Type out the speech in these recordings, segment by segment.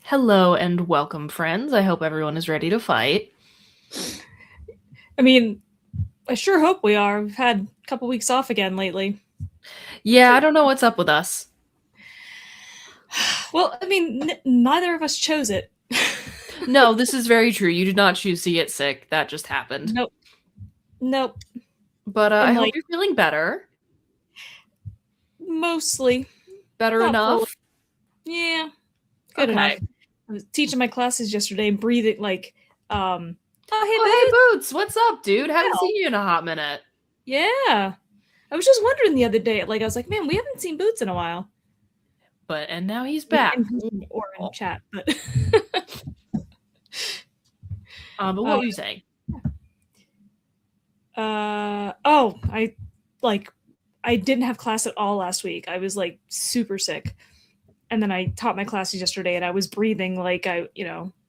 Hello and welcome, friends. I hope everyone is ready to fight. I mean, I sure hope we are. We've had a couple weeks off again lately. Yeah, I don't know what's up with us. Well, I mean, neither of us chose it. No, this is very true. You did not choose to get sick. That just happened. Nope. Nope. But I And hope like, you're feeling better. mostly, Better not fully. enough? Yeah, good enough. Okay. I was teaching my classes yesterday and breathing oh, hey, Oh, hey, Boots. What's up, dude? Haven't Boots. seen you in a hot minute. Yeah. I was just wondering the other day, I was like, man, we haven't seen Boots in a while. And now he's You know, back. in person or in chat, but. But what were you saying? I didn't have class at all last week. I was like super sick. And then I taught my classes yesterday and I was breathing like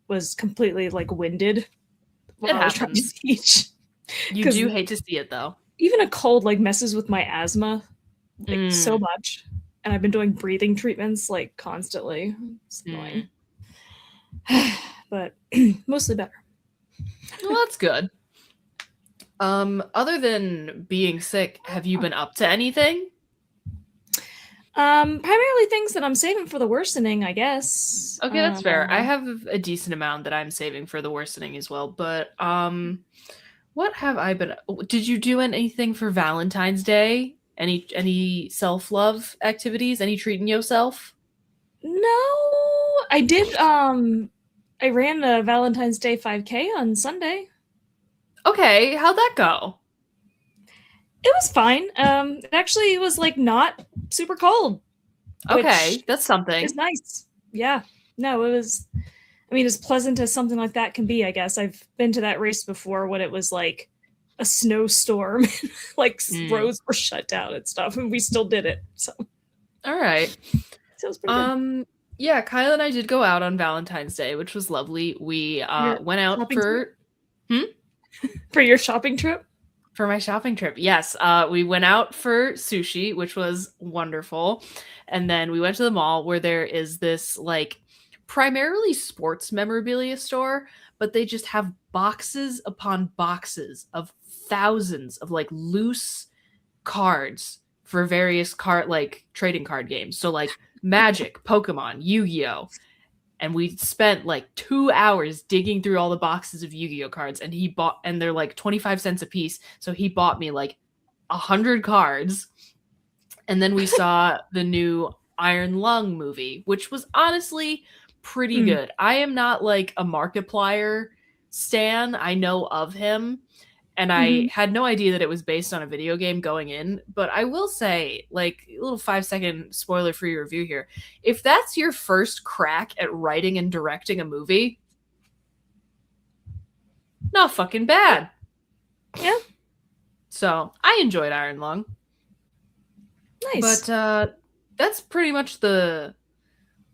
was completely like winded It while I was trying to happens. teach. You do hate to see it, though. Even a cold like messes with my asthma like so Mm. much. And I've been doing breathing treatments like constantly. It's annoying. But mostly better. Well, that's good. Other than being sick, have you been up to anything? Primarily things that I'm saving for the worsening, I guess. Okay, that's fair. I have a decent amount that I'm saving for the worsening as well, but what have I been did you do anything for Valentine's Day? Any self-love activities? Any treating yourself? No, I did. I ran a Valentine's Day 5K on Sunday. Okay, how'd that go? It was fine. It actually was like not super cold, which Okay, that's is something. nice. Yeah. No, it was. I mean, as pleasant as something like that can be, I guess. I've been to that race before when it was like a snowstorm, like Mm. roads were shut down and stuff, and we still did it. So All right. it was pretty good. Yeah, Kyle and I did go out on Valentine's Day, which was lovely. We Your went out shopping trip for hmm? for your shopping trip. For my shopping trip. Yes, we went out for sushi, which was wonderful. And then we went to the mall where there is this like primarily sports memorabilia store, but they just have boxes upon boxes of thousands of like loose cards for various card like trading card games. So like Magic, Pokemon, Yu-Gi-Oh, and we spent like 2 hours digging through all the boxes of Yu-Gi-Oh cards, and they're like 25 cents a piece, so he bought me like 100 cards. And then we saw the new Iron Lung movie, which was honestly pretty Mm. good. I am not like a Markiplier stan. I know of him, and I Mm-hmm. had no idea that it was based on a video game going in. But I will say, like, a little 5-second spoiler free review here. If that's your first crack at writing and directing a movie, not fucking bad. Yeah. So I enjoyed Iron Lung. Nice. But that's pretty much the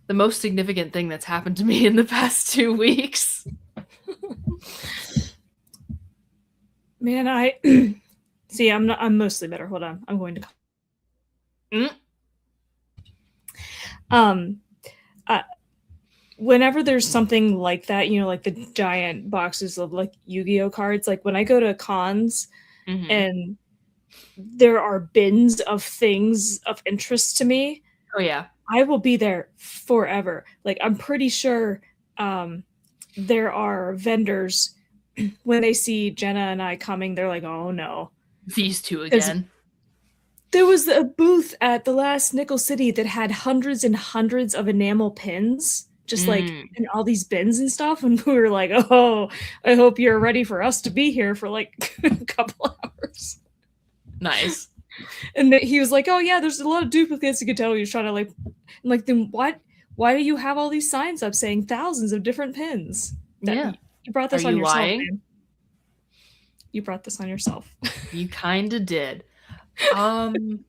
most significant thing that's happened to me in the past 2 weeks. Man, I see. I'm mostly better. Hold on. I'm going to. Mm. Um, uh, whenever there's something like that, like the giant boxes of like Yu-Gi-Oh cards, like when I go to cons Mm-hmm. and there are bins of things of interest to me, Oh yeah, I will be there forever. Like I'm pretty sure there are vendors when they see Jenna and I coming, they're like, "Oh no." these two Because again. there was a booth at the last Nickel City that had hundreds and hundreds of enamel pins, just like Mm. in all these bins and stuff. And we were like, oh, I hope you're ready for us to be here for like a couple hours. Nice. And he was like, oh, yeah, there's a lot of duplicates. You could tell he was trying to like, I'm like, then what? Why do you have all these signs up saying thousands of different pins? That Yeah. you brought Are this on you yourself, lying? man. You brought this on yourself. You kind of did. Um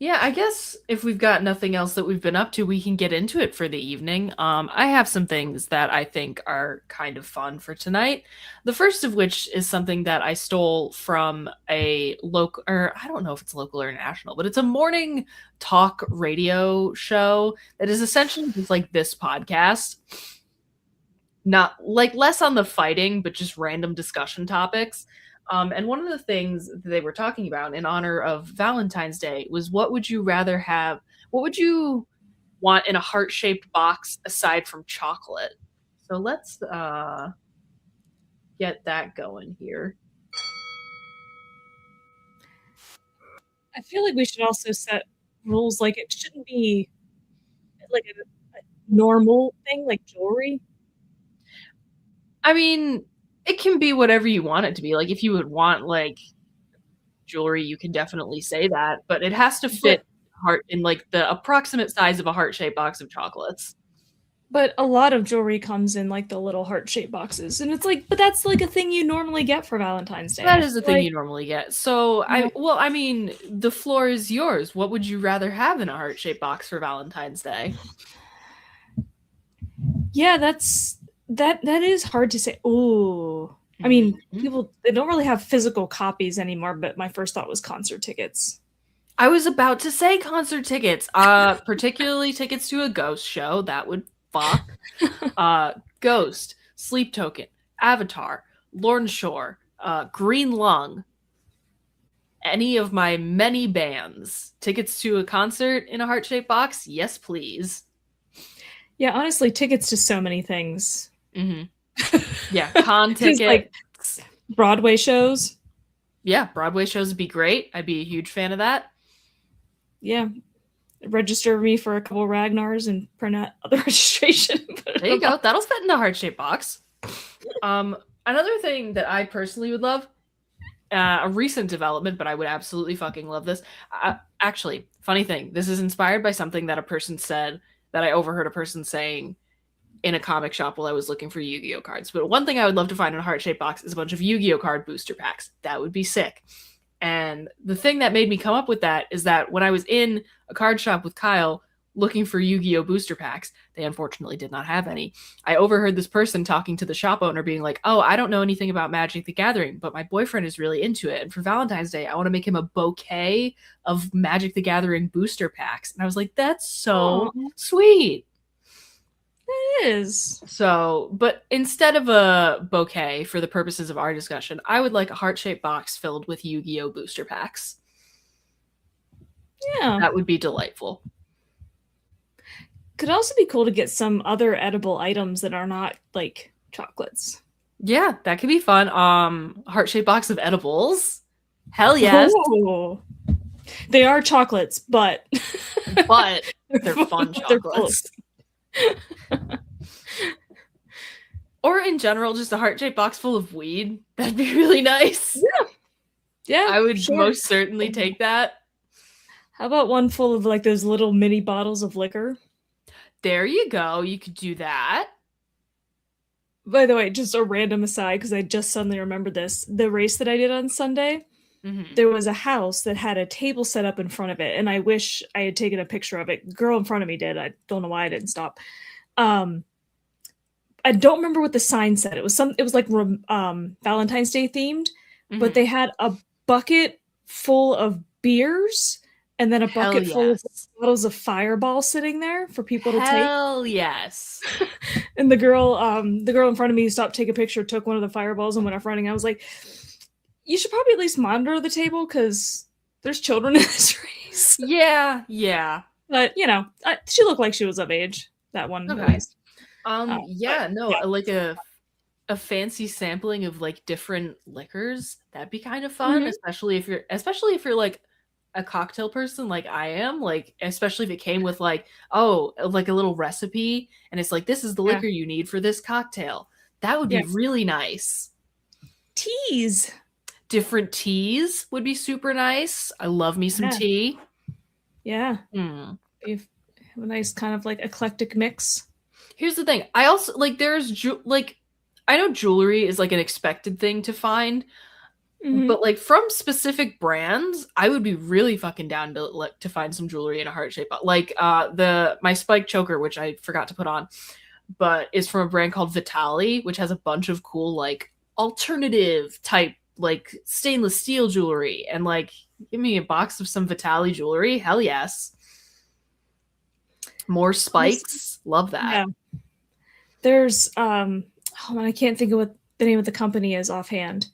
Yeah, I guess if we've got nothing else that we've been up to, we can get into it for the evening. I have some things that I think are kind of fun for tonight. The first of which is something that I stole from a local, or I don't know if it's local or national, but it's a morning talk radio show that is essentially just like this podcast. Not like less on the fighting, but just random discussion topics. And one of the things that they were talking about in honor of Valentine's Day was what would you rather have? What would you want in a heart shaped box aside from chocolate? So let's get that going here. I feel like we should also set rules. Like it shouldn't be like a normal thing like jewelry. I mean, it can be whatever you want it to be. Like if you would want like jewelry, you can definitely say that, but it has to But fit heart in like the approximate size of a heart-shaped box of chocolates. but a lot of jewelry comes in like the little heart-shaped boxes, and it's like, but that's like a thing you normally get for Valentine's Day. That I is the feel thing like, you normally get. So yeah, I mean, the floor is yours. What would you rather have in a heart-shaped box for Valentine's Day? yeah, that is hard to say. Oh, I mean, Mhm. people they don't really have physical copies anymore. But my first thought was concert tickets. I was about to say concert tickets. Particularly tickets to a Ghost show. That would fuck. Ghost, Sleep Token, Avatar, Lorne Shore, Green Lung, any of my many bands. Tickets to a concert in a heart-shaped box? Yes, please. Yeah, honestly, tickets to so many things. Mm-hmm. Yeah, con Because like tickets. Broadway shows. Yeah, Broadway shows would be great. I'd be a huge fan of that. Yeah, register me for a couple Ragnars and print out the registration. There you go. That'll fit in a heart-shaped box. Another thing that I personally would love, a recent development, but I would absolutely fucking love this. Actually, funny thing, this is inspired by something that a person said that I overheard a person saying in a comic shop while I was looking for Yu-Gi-Oh cards. But one thing I would love to find in a heart-shaped box is a bunch of Yu-Gi-Oh card booster packs. That would be sick. And the thing that made me come up with that is that when I was in a card shop with Kyle looking for Yu-Gi-Oh booster packs, they unfortunately did not have any. I overheard this person talking to the shop owner being like, "Oh, I don't know anything about Magic the Gathering, but my boyfriend is really into it. And for Valentine's Day, I want to make him a bouquet of Magic the Gathering booster packs." And I was like, "That's so Aw, sweet." it is. So, but instead of a bouquet for the purposes of our discussion, I would like a heart-shaped box filled with Yu-Gi-Oh booster packs. Yeah. That would be delightful. Could also be cool to get some other edible items that are not like chocolates. Yeah, that could be fun. Heart-shaped box of edibles. Hell yes. Oh. They are chocolates, but But they're fun They're chocolates. Or in general, just a heart-shaped box full of weed. That'd be really nice. Yeah, I would sure. most certainly take that. How about one full of like those little mini bottles of liquor? There you go. You could do that. By the way, just a random aside, because I just suddenly remembered this. The race that I did on Sunday, Mm-hmm. there was a house that had a table set up in front of it, and I wish I had taken a picture of it. The girl in front of me did. I don't know why I didn't stop. I don't remember what the sign said. It was like Valentine's Day themed, but Mm-hmm. they had a bucket full of beers and then a Hell bucket full of yes. bottles of Fireball sitting there for people to take. Hell yes. And the girl in front of me stopped, take a picture, took one of the Fireballs, and went off running. I was like, you should probably at least monitor the table because there's children in this race. Yeah, yeah. But she looked like she was of age. That one, at Okay. least. Yeah, no, yeah. like a fancy sampling of like different liquors. That'd be kind of fun, Mhm. especially if you're like a cocktail person like I am, like especially if it came with like, oh, like a little recipe and it's like this is the Yeah. liquor you need for this cocktail. That would be Yeah. really nice. Teas. Different teas would be super nice. I love me some Yeah. tea. Yeah. Hmm. A nice kind of like eclectic mix. Here's the thing. I also like I know jewelry is like an expected thing to find. Mhm. But like from specific brands, I would be really fucking down to find some jewelry in a heart shape. Like my spike choker, which I forgot to put on, but is from a brand called Vitali, which has a bunch of cool like alternative type like stainless steel jewelry. And like, give me a box of some Vitali jewelry. Hell yes. More spikes. Love that. Yeah. There's oh man, I can't think of what the name of the company is offhand.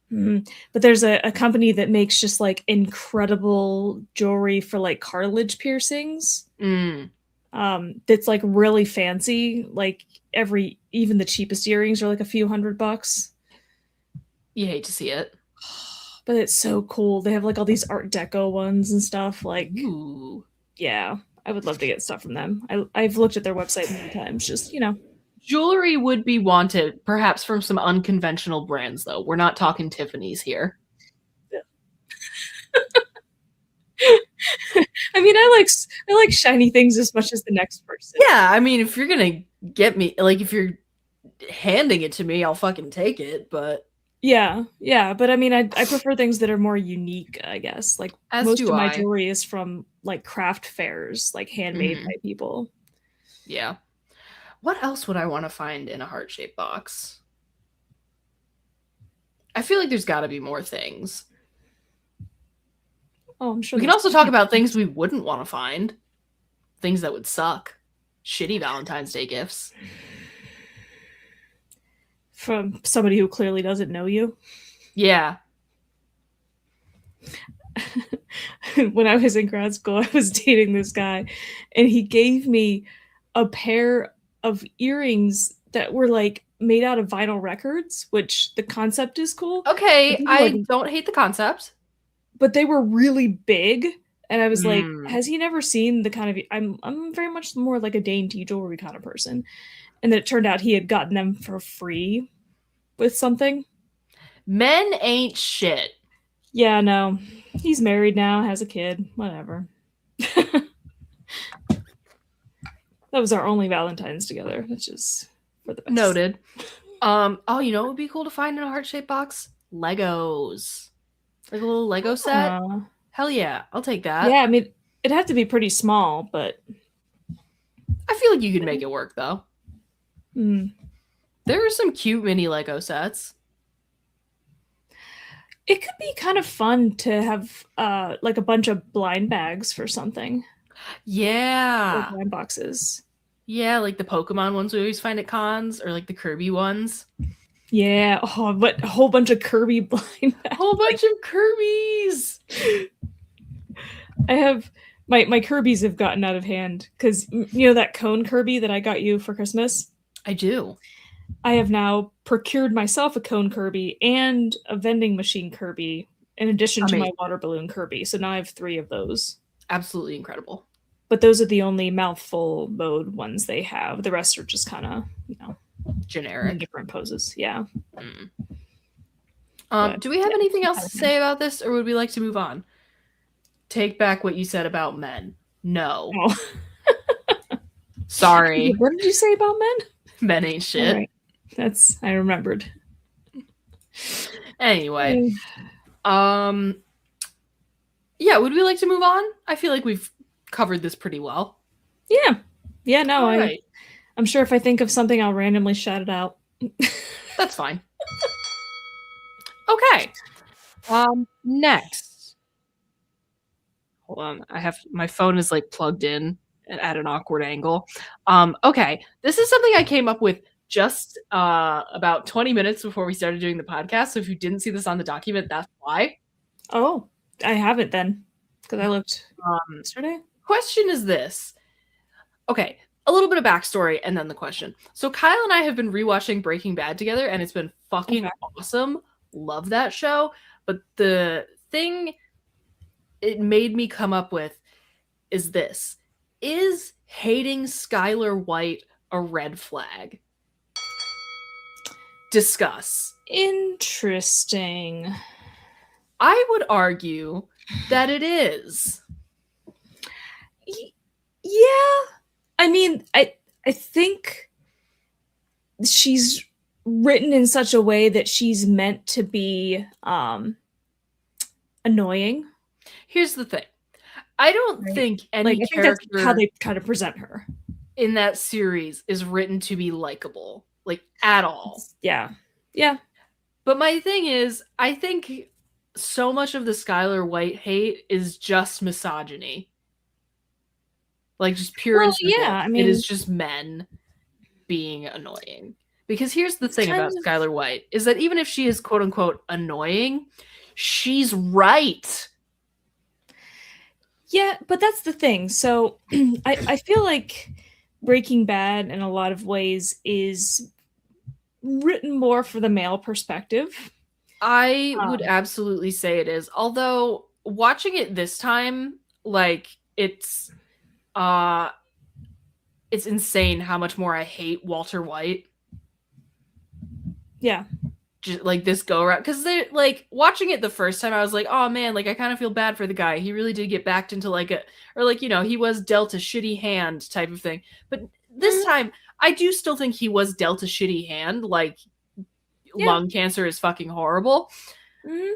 But there's a company that makes just like incredible jewelry for like cartilage piercings. Mm, That's like really fancy. Like even the cheapest earrings are like a few $100. you hate to see it. But it's so cool. They have like all these Art Deco ones and stuff. Like, Ooh. yeah, I would love to get stuff from them. I've looked at their website many times. Just Jewelry would be wanted, perhaps from some unconventional brands, though. We're not talking Tiffany's here. I mean, I like shiny things as much as the next person. Yeah, I mean, if you're gonna get me, like, if you're handing it to me, I'll fucking take it. But Yeah, yeah, but I mean, I prefer things that are more unique, I guess. Like as most do of my I. jewelry is from like craft fairs, like handmade Hmm. by people. Yeah. What else would I want to find in a heart-shaped box? I feel like there's got to be more things. Oh, I'm sure We can there's also talk about things we wouldn't want to find, things that would suck, shitty Valentine's Day gifts. from somebody who clearly doesn't know you. Yeah. When I was in grad school, I was dating this guy, and he gave me a pair of earrings that were like made out of vinyl records, which the concept is cool. But Okay, they were like, I don't hate the concept. but they were really big, and I was like, Mm. has he never seen the kind of I'm very much more like a dainty jewelry kind of person. And then it turned out he had gotten them for free with something. Men ain't shit. Yeah, no. He's married now, has a kid, whatever. That was our only Valentine's together, which is for the best. Noted. Oh, you know what would be cool to find in a heart-shaped box? Legos. Like a little Lego set. Hell yeah, I'll take that. Yeah, I mean, it'd have to be pretty small, but I feel like you could make it work though. mm, There are some cute mini Lego sets. it could be kind of fun to have like a bunch of blind bags for something. Or Yeah. blind boxes. Yeah, like the Pokemon ones we always find at cons, or like the Kirby ones. Yeah. Oh, but a whole bunch of Kirby blind A bags. whole bunch of Kirby's. I have my Kirby's have gotten out of hand because you know that cone Kirby that I got you for Christmas. I do. I have now procured myself a cone Kirby and a vending machine Kirby in addition to my water balloon Kirby. So now I have 3 of those. Absolutely incredible. But those are the only mouthful mode ones they have. The rest are just kind of, Generic. different poses. Yeah. Do we have anything else to say about this, or would we like to move on? Take back what you said about men. No. Oh. Sorry. What did you say about men? Men ain't shit. Right. I remembered. Anyway. Yeah, would we like to move on? I feel like we've covered this pretty well. Yeah. Yeah, no, right. I'm sure if I think of something, I'll randomly shout it out. That's fine. Okay. Next. Hold on. My phone is like plugged in at an awkward angle. Okay. This is something I came up with just about 20 minutes before we started doing the podcast. So if you didn't see this on the document, that's why. Oh, I haven't then, because I looked yesterday. Question is this. Okay, a little bit of backstory and then the question. So Kyle and I have been rewatching Breaking Bad together, and it's been fucking awesome. Love that show. But the thing it made me come up with is this. Is hating Skylar White a red flag? Discuss. Interesting. I would argue that it is. Yeah. I mean, I think she's written in such a way that she's meant to be annoying. Here's the thing. I don't Right? think any Like, I think that's how character they try to present her. in that series is written to be likable, like at all. Yeah. Yeah. But my thing is, I think so much of the Skylar White hate is just misogyny. Like just pure Well, and yeah, simple. I It is mean, just men being annoying. Because here's the it's thing kind about of Skylar White is that even if she is quote unquote annoying, she's right. yeah, but that's the thing. So I feel like Breaking Bad in a lot of ways is written more for the male perspective. I would Um, absolutely say it is. Although watching it this time, like uh it's insane how much more I hate Walter White. yeah. Just, like this go around because they like watching it the first time I was like, oh man, like I kind of feel bad for the guy. He really did get backed into like a or like he was dealt a shitty hand type of thing. But this Mhm. time I do still think he was dealt a shitty hand. Like Yeah. lung cancer is fucking horrible. Mhm.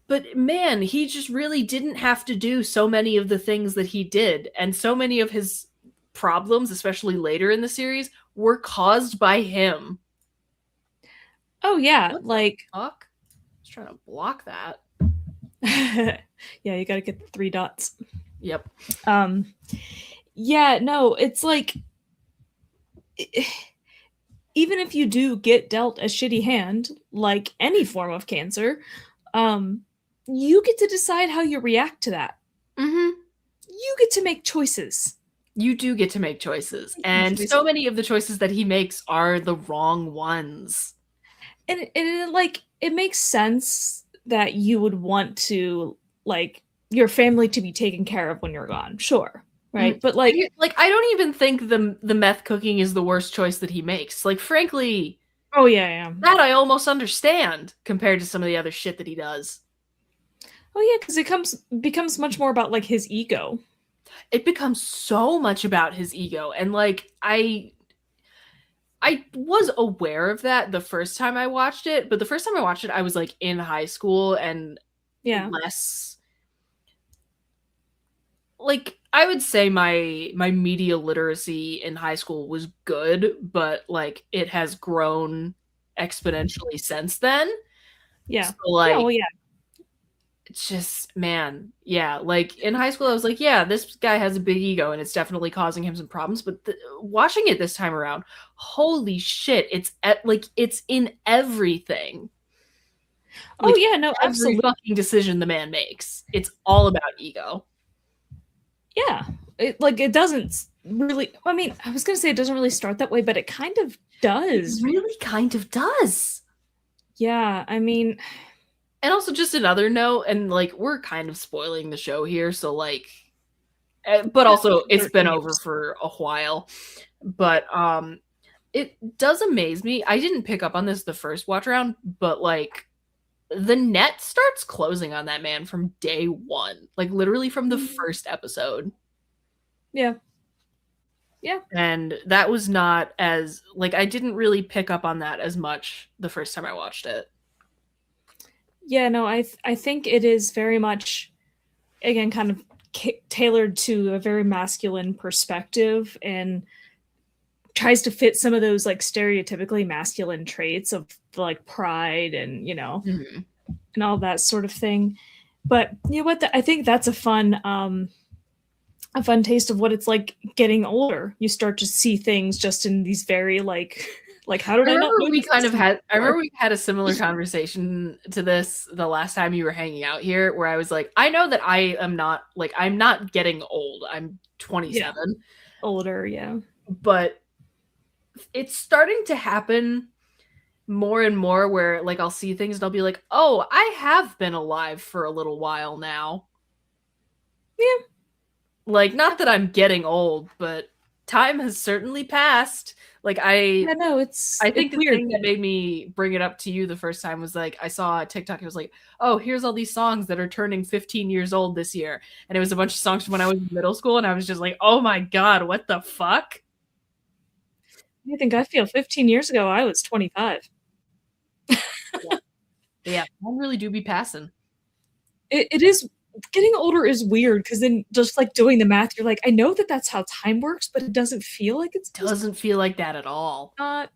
But man, he just really didn't have to do so many of the things that he did. And so many of his problems, especially later in the series, were caused by him. Oh yeah, What the like fuck? I was trying to block that. yeah, you got to get the 3 dots. Yep. Um yeah, no, it's like even if you do get dealt a shitty hand, like any form of cancer, um, you get to decide how you react to that. Mm-hmm. You get to make choices. You do get to make choices. And so Choices. many of the choices that he makes are the wrong ones. And like it makes sense that you would want to like your family to be taken care of when you're gone. Sure. Mm. Right? But like Like I don't even think the meth cooking is the worst choice that he makes. Like frankly, oh yeah, yeah. that I almost understand compared to some of the other shit that he does. Oh yeah, cuz it becomes much more about like his ego. It becomes so much about his ego and like I was aware of that the first time I watched it, but the first time I watched it I was like in high school and Yeah. less like I would say my media literacy in high school was good, but like it has grown exponentially since then. Yeah. So Yeah, like well yeah. it's just man, yeah, like in high school I was like, yeah, this guy has a big ego and it's definitely causing him some problems, but watching it this time around, holy shit, like it's in everything. Oh Like yeah, no, every absolutely. fucking decision the man makes. It's all about ego. Yeah. It doesn't really I mean, I was going to say it doesn't really start that way, but it kind of It does. really kind of does. Yeah, I mean, And also just another note, and like we're kind of spoiling the show here, so like but yeah, also it's been 13 over years. for a while. But it does amaze me. I didn't pick up on this the first watch around, but like the net starts closing on that man from day one. Like literally from the first episode. Yeah. Yeah. And that was not as like I didn't really pick up on that as much the first time I watched it. Yeah, no, I think it is very much again kind of tailored to a very masculine perspective and tries to fit some of those like stereotypically masculine traits of like pride and, Mhm. and all that sort of thing. But you know what? I think that's a fun taste of what it's like getting older. You start to see things just in these very like how did I I not remember we notice kind this of had I before? remember we had a similar conversation to this the last time you were hanging out here where I was like, I know that I am not like I'm not getting old. I'm Yeah, 27, older. Yeah, but it's starting to happen more and more where like I'll see things and I'll be like, "Oh, I have been alive for a little while now." yeah, Like not that I'm getting old, but time has certainly passed. Like I yeah. No, I think it's the weird. thing that made me bring it up to you the first time was like I saw a TikTok. It was like, "Oh, here's all these songs that are turning 15 years old this year," and it was a bunch of songs from when I was in middle school, and I was just like, "Oh my god, what the fuck?" I think I feel 15 years ago I was 25. But yeah, I really do be passing. It is getting older is weird because then just like doing the math, you're like, I know that that's how time works, but it doesn't feel like it's supposed to Doesn't feel like that at all. not.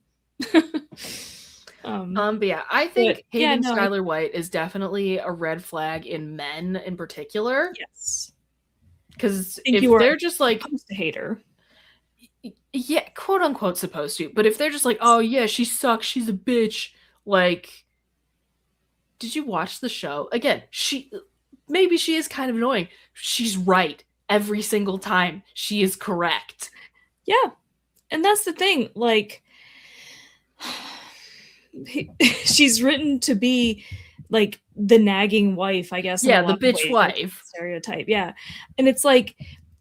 But yeah, I But think yeah, hating no, Skylar White is definitely a red flag in men in particular. yes. Because I think if you are they're just like, supposed to hate her. yeah, quote unquote supposed to, but if they're just like, oh yeah, she sucks, she's a bitch, like, did you watch the show? Again, maybe she is kind of annoying. She's right every single time. She is correct. Yeah. And that's the thing. Like, she's written to be like the nagging wife, I guess, in a Yeah, the lot of bitch ways. Like, wife. stereotype. Yeah. And it's like,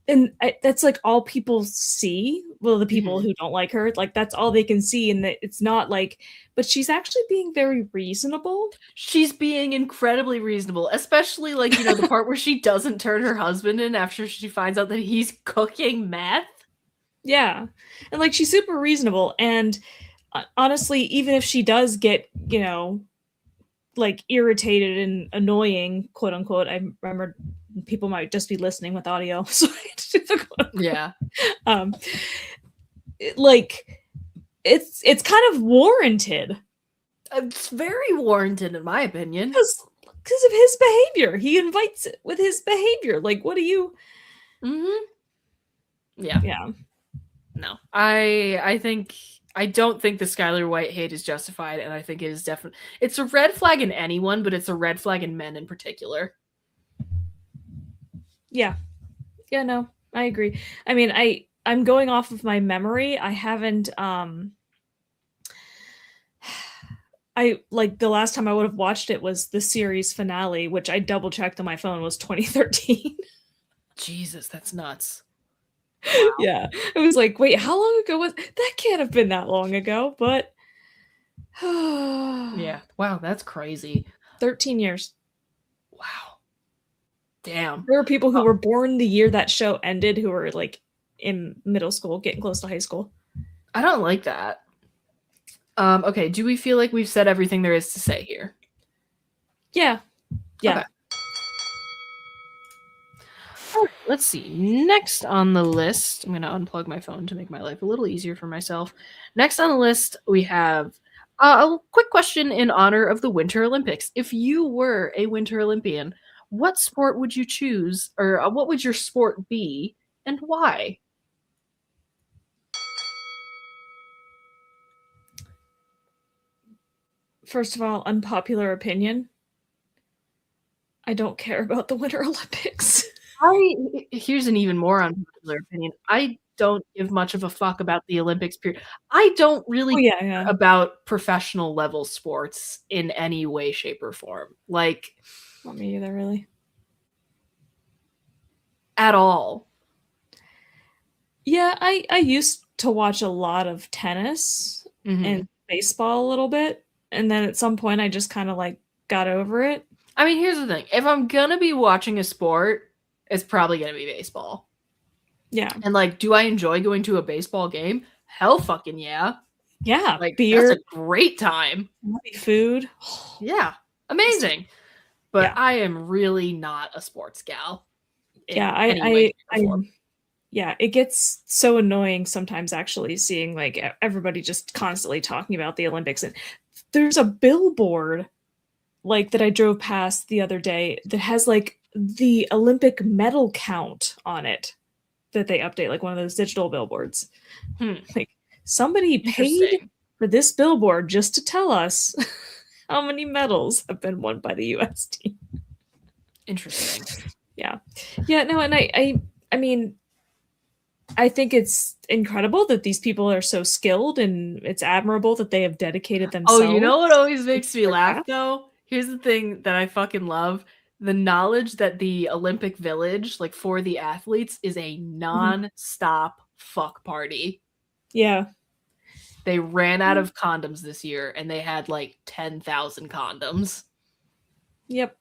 and that's like all people see. Well, the people who don't like her, like that's all they can see. And that it's not like, but she's actually being very reasonable. She's being incredibly reasonable, especially like, the part where she doesn't turn her husband in after she finds out that he's cooking meth. Yeah. And like she's super reasonable. And honestly, even if she does get, like irritated and annoying, quote unquote, I remember people might just be listening with audio. So I had to do the quote unquote. Yeah. Like it's kind of warranted. It's very warranted, in my opinion. Because of his behavior. He invites it with his behavior. Like, what do you? Yeah. Yeah. No, I don't think the Skylar White hate is justified, and I think it is definitely, it's a red flag in anyone, but it's a red flag in men in particular. Yeah. Yeah, no, I agree. I mean, I'm going off of my memory. I haven't I like the last time I would have watched it was the series finale, which I double checked on my phone was 2013. Jesus, that's nuts. Wow. Yeah. I was like, wait, how long ago was that? Can't have been that long ago, but yeah. Wow, that's crazy. 13 years. Wow. Damn. There were people who were born the year that show ended who were like in middle school, getting close to high school. I don't like that. Okay, do we feel like we've said everything there is to say here? Yeah. Yeah. Okay. All right, let's see. Next on the list, I'm going to unplug my phone to make my life a little easier for myself. Next on the list, we have a quick question in honor of the Winter Olympics. If you were a Winter Olympian, what sport would you choose, or what would your sport be, and why? First of all, unpopular opinion. I don't care about the Winter Olympics. Here's an even more unpopular opinion. I don't give much of a fuck about the Olympics period. I don't really care about professional level sports in any way, shape, or form. Like, not me either, really. At all. Yeah, I used to watch a lot of tennis and baseball a little bit. And then at some point I just kind of like got over it. I mean, here's the thing. If I'm gonna be watching a sport, it's probably gonna be baseball. Yeah. And like, do I enjoy going to a baseball game? Hell fucking yeah. Yeah. Like, beer. That's a great time. Food. Yeah. Amazing. But I am really not a sports gal. Yeah, yeah, it gets so annoying sometimes actually seeing like everybody just constantly talking about the Olympics. And there's a billboard like that I drove past the other day that has like the Olympic medal count on it that they update, like one of those digital billboards. Like somebody paid for this billboard just to tell us how many medals have been won by the US team. Interesting. Yeah. No, and I mean, I think it's incredible that these people are so skilled, and it's admirable that they have dedicated themselves. Oh, you know what always makes me laugh though? Here's the thing that I fucking love. The knowledge that the Olympic Village, like for the athletes, is a non-stop fuck party. Yeah. They ran out of condoms this year, and they had like 10,000 condoms. Yep.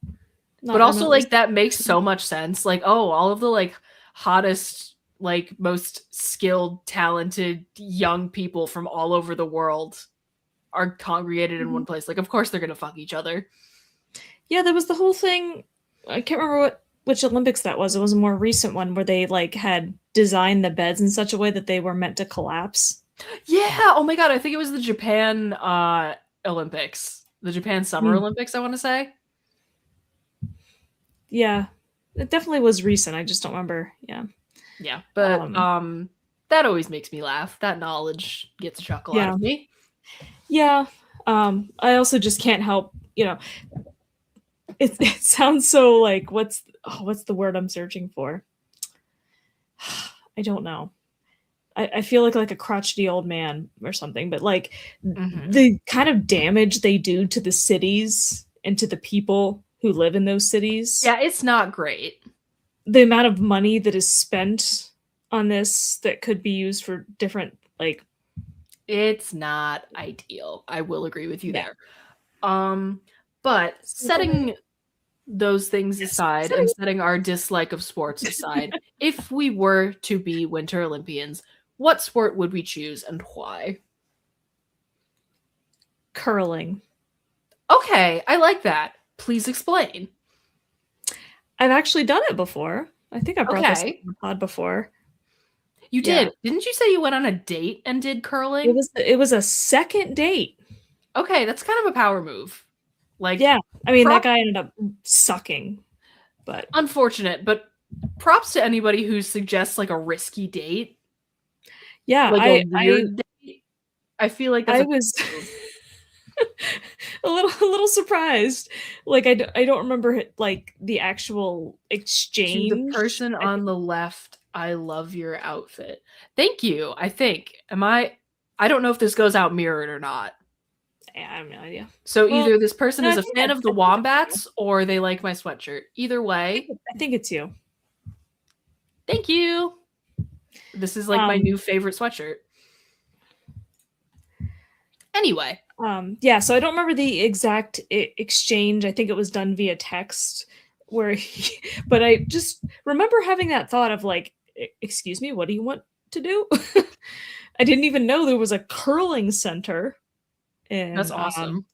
But also, like, that makes so much sense. Like, oh, all of the, like, hottest, like, most skilled, talented young people from all over the world are congregated in one place. Like, of course they're going to fuck each other. Yeah, there was the whole thing. I can't remember which Olympics that was. It was a more recent one where they like had designed the beds in such a way that they were meant to collapse. Yeah. Oh my god, I think it was the Japan Olympics. The Japan Summer Mm. Olympics, I want to say. Yeah, it definitely was recent. I just don't remember. Yeah. Yeah, but that always makes me laugh. That knowledge gets a chuckle out Yeah. of me. Yeah. I also just can't help, it sounds so like what's the word I'm searching for? I don't know. I feel like a crotchety old man or something, but like the kind of damage they do to the cities and to the people who live in those cities. Yeah, it's not great. The amount of money that is spent on this that could be used for different like it's not ideal. I will agree with you yeah. there. But setting those things aside and setting our dislike of sports aside, if we were to be Winter Olympians, what sport would we choose and why? Curling. Okay, I like that. Please explain. I've actually done it before. I think I brought this up Okay. on the pod before. You Yeah. did. Didn't you say you went on a date and did curling? It was a second date. Okay, that's kind of a power move. Like, yeah, I mean that guy ended up sucking, but unfortunate. But props to anybody who suggests like a risky date. Yeah, like a weird date. I feel like that's I was a little surprised. Like I don't remember like the actual exchange. To the person on the left, I love your outfit. Thank you. I think. I don't know if this goes out mirrored or not. I have no idea. So either this person is a fan of the Wombats or they like my sweatshirt. Either way. I think it's you. Thank you. This is like my new favorite sweatshirt. Anyway. Yeah, so I don't remember the exact exchange. I think it was done via text but I just remember having that thought of like, excuse me, what do you want to do? I didn't even know there was a curling center. And, that's awesome.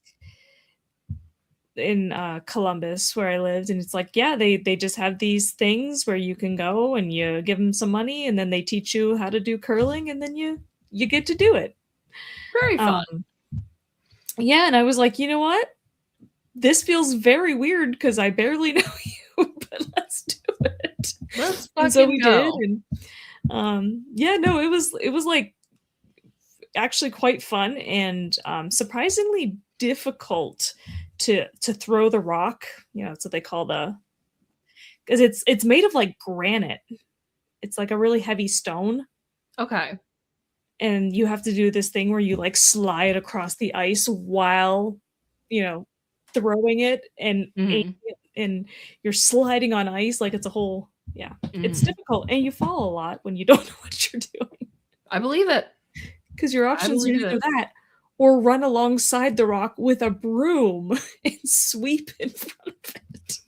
In Columbus where I lived, and it's like, yeah, they just have these things where you can go and you give them some money and then they teach you how to do curling and then you get to do it. Very fun. Yeah, and I was like, you know what? This feels very weird because I barely know you, but let's do it. Let's and so we go. did. And yeah, no, it was like actually quite fun and surprisingly difficult to throw the rock. That's what they call because it's made of like granite. It's like a really heavy stone. Okay. And you have to do this thing where you like slide across the ice while throwing it and and you're sliding on ice like it's a whole it's difficult and you fall a lot when you don't know what you're doing. I believe it. Because your options are either that or run alongside the rock with a broom and sweep in front of it.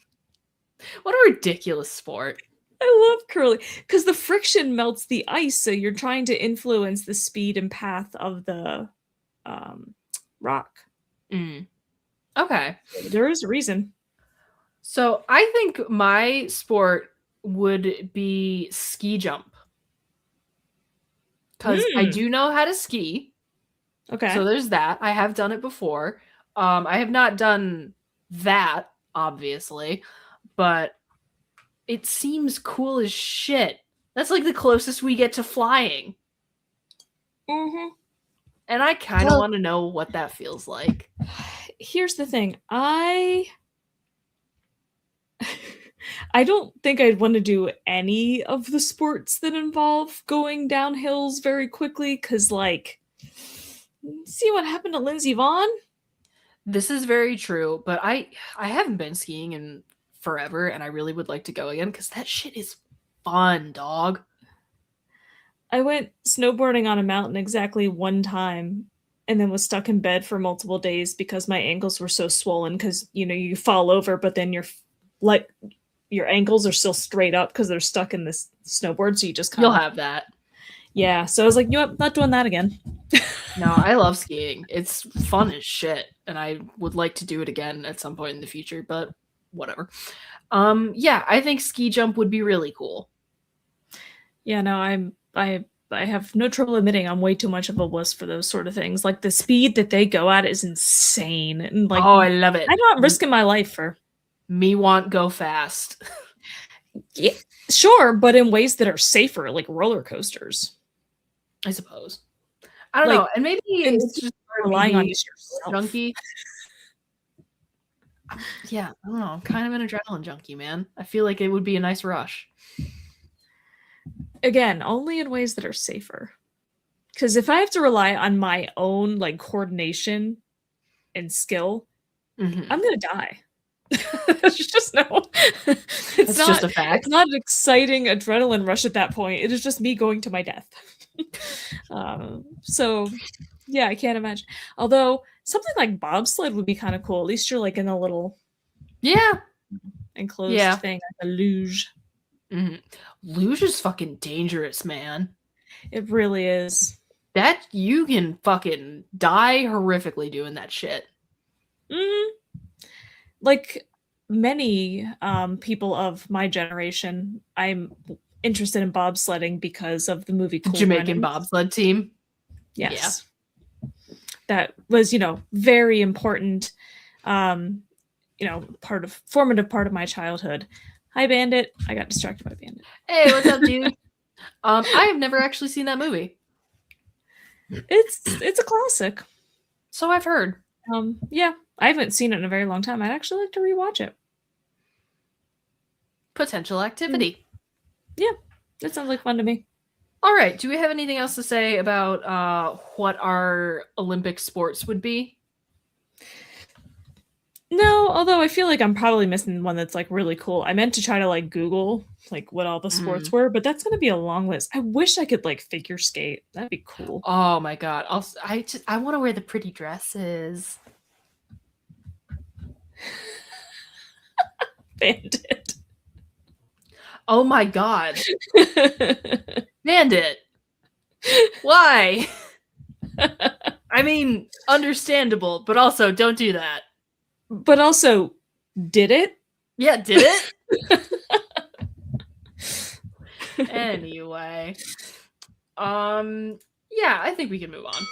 What a ridiculous sport. I love curling because the friction melts the ice, so you're trying to influence the speed and path of the rock. Okay. There is a reason. So I think my sport would be ski jump. Because I do know how to ski. Okay. So there's that. I have done it before. I have not done that, obviously, but it seems cool as shit. That's like the closest we get to flying. And I kind of want to know what that feels like. Here's the thing. I don't think I'd want to do any of the sports that involve going down hills very quickly because, like, see what happened to Lindsey Vonn? This is very true, but I haven't been skiing in forever, and I really would like to go again because that shit is fun, dog. I went snowboarding on a mountain exactly one time and then was stuck in bed for multiple days because my ankles were so swollen because, you fall over, but then your ankles are still straight up because they're stuck in this snowboard, so you just You'll have that. Yeah, so I was like, you know what, not doing that again. No, I love skiing. It's fun as shit, and I would like to do it again at some point in the future, but whatever. Yeah, I think ski jump would be really cool. Yeah, no, I have no trouble admitting I'm way too much of a wuss for those sort of things. Like the speed that they go at is insane, and like Oh, I love it. I'm not risking my life for. Me want go fast. Yeah, sure, but in ways that are safer, like roller coasters. I suppose. I don't Like, know, and maybe it's just relying on being yourself. junkie. Yeah, I don't know. I'm kind of an adrenaline junkie, man. I feel like it would be a nice rush. Again, only in ways that are safer. Because if I have to rely on my own like coordination and skill, Mhm. I'm gonna die. It's just no. It's just a fact. It's not an exciting adrenaline rush at that point. It is just me going to my death. So yeah, I can't imagine. Although something like bobsled would be kind of cool. At least you're like in a little enclosed thing, like a luge. Mm-hmm. Luge is fucking dangerous, man. It really is. That you can fucking die horrifically doing that shit. Like many people of my generation, I'm interested in bobsledding because of the movie Cool Jamaican Runnings. bobsled team. Yes. Yeah. That was, very important, formative part of my childhood. Hi, Bandit. I got distracted by Bandit. Hey, what's up, dude? I have never actually seen that movie. It's a classic. So I've heard. Yeah, I haven't seen it in a very long time. I'd actually like to rewatch it. Potential activity. Yeah, that sounds like fun to me. All right. Do we have anything else to say about what our Olympic sports would be? No, although I feel like I'm probably missing one that's like really cool. I meant to try to like Google like what all the sports were, but that's going to be a long list. I wish I could like figure skate. That'd be cool. Oh my god. I want to wear the pretty dresses. Bandit. Oh my god. Bandit. Why? I mean, understandable, but also don't do that. But also, did it? Yeah, did it? Anyway. Yeah, I think we can move on.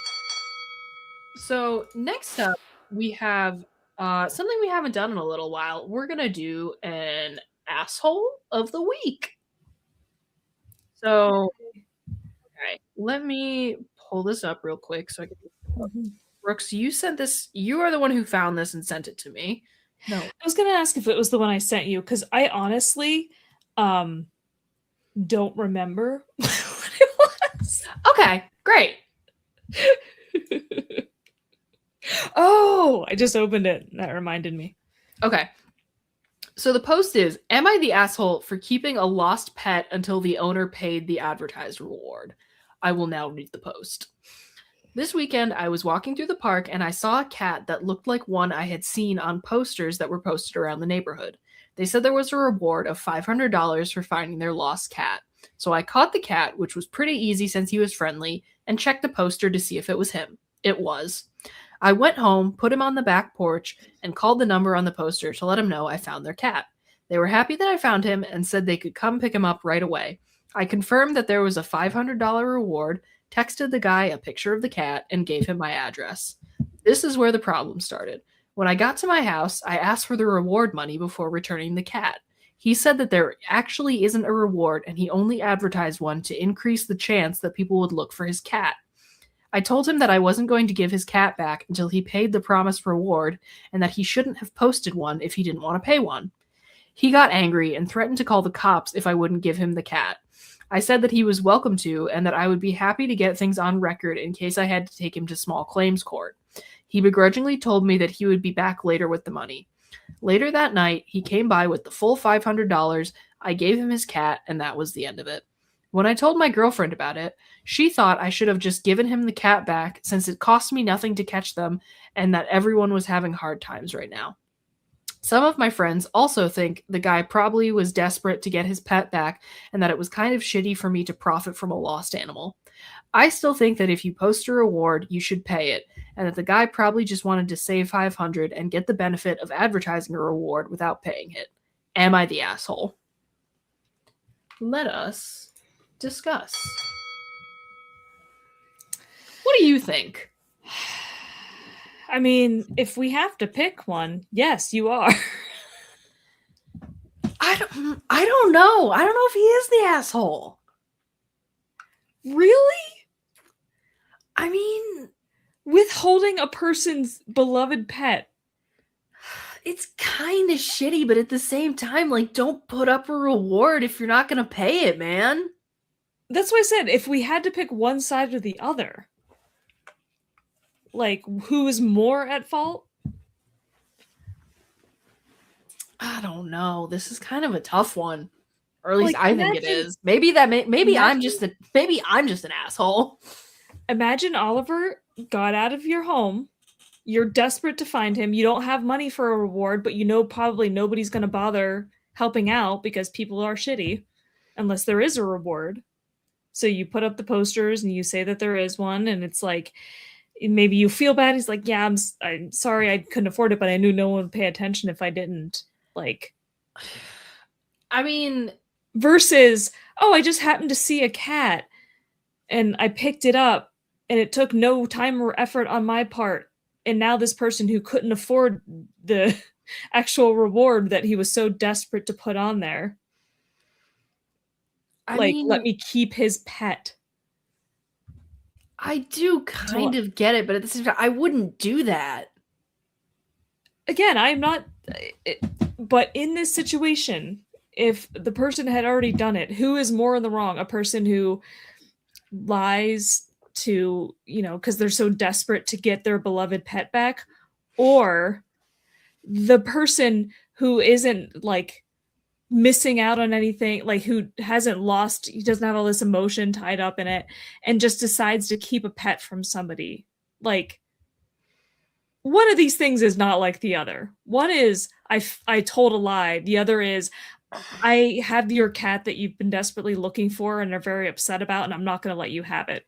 So, next up, we have something we haven't done in a little while. We're going to do an asshole of the week. So, okay, let me pull this up real quick so I can Brooks, you sent this. You are the one who found this and sent it to me. No. I was going to ask if it was the one I sent you because I honestly don't remember what it was. Okay, great. Oh, I just opened it. That reminded me. Okay. So the post is, am I the asshole for keeping a lost pet until the owner paid the advertised reward? I will now read the post. This weekend, I was walking through the park and I saw a cat that looked like one I had seen on posters that were posted around the neighborhood. They said there was a reward of $500 for finding their lost cat. So I caught the cat, which was pretty easy since he was friendly, and checked the poster to see if it was him. It was. I went home, put him on the back porch, and called the number on the poster to let him know I found their cat. They were happy that I found him and said they could come pick him up right away. I confirmed that there was a $500 reward, texted the guy a picture of the cat, and gave him my address. This is where the problem started. When I got to my house, I asked for the reward money before returning the cat. He said that there actually isn't a reward and he only advertised one to increase the chance that people would look for his cat. I told him that I wasn't going to give his cat back until he paid the promised reward and that he shouldn't have posted one if he didn't want to pay one. He got angry and threatened to call the cops if I wouldn't give him the cat. I said that he was welcome to and that I would be happy to get things on record in case I had to take him to small claims court. He begrudgingly told me that he would be back later with the money. Later that night, he came by with the full $500. I gave him his cat, and that was the end of it. When I told my girlfriend about it, she thought I should have just given him the cat back since it cost me nothing to catch them and that everyone was having hard times right now. Some of my friends also think the guy probably was desperate to get his pet back and that it was kind of shitty for me to profit from a lost animal. I still think that if you post a reward, you should pay it, and that the guy probably just wanted to save 500 and get the benefit of advertising a reward without paying it. Am I the asshole? Let us discuss. What do you think? I mean, if we have to pick one, yes, you are. I don't know. I don't know if he is the asshole. Really? I mean, withholding a person's beloved pet. It's kind of shitty, but at the same time, like, don't put up a reward if you're not going to pay it, man. That's why I said if we had to pick one side or the other, like, who is more at fault? I don't know. This is kind of a tough one, or at least Like, I think it is. Maybe I'm just an asshole. Imagine Oliver got out of your home. You're desperate to find him. You don't have money for a reward, but you know probably nobody's going to bother helping out because people are shitty unless there is a reward. So you put up the posters and you say that there is one, and it's like, maybe you feel bad. He's like, yeah, I'm sorry I couldn't afford it, but I knew no one would pay attention if I didn't. Like, I mean, versus, oh, I just happened to see a cat and I picked it up and it took no time or effort on my part. And now this person who couldn't afford the actual reward that he was so desperate to put on there, let me keep his pet. I do kind of get it, but at the same time, I wouldn't do that. Again, I'm not... But in this situation, if the person had already done it, who is more in the wrong? A person who lies to, because they're so desperate to get their beloved pet back, or the person who isn't, like, missing out on anything, like, who hasn't lost, he doesn't have all this emotion tied up in it, and just decides to keep a pet from somebody. Like, one of these things is not like the other. One is, I told a lie. The other is, I have your cat that you've been desperately looking for and are very upset about, and I'm not going to let you have it.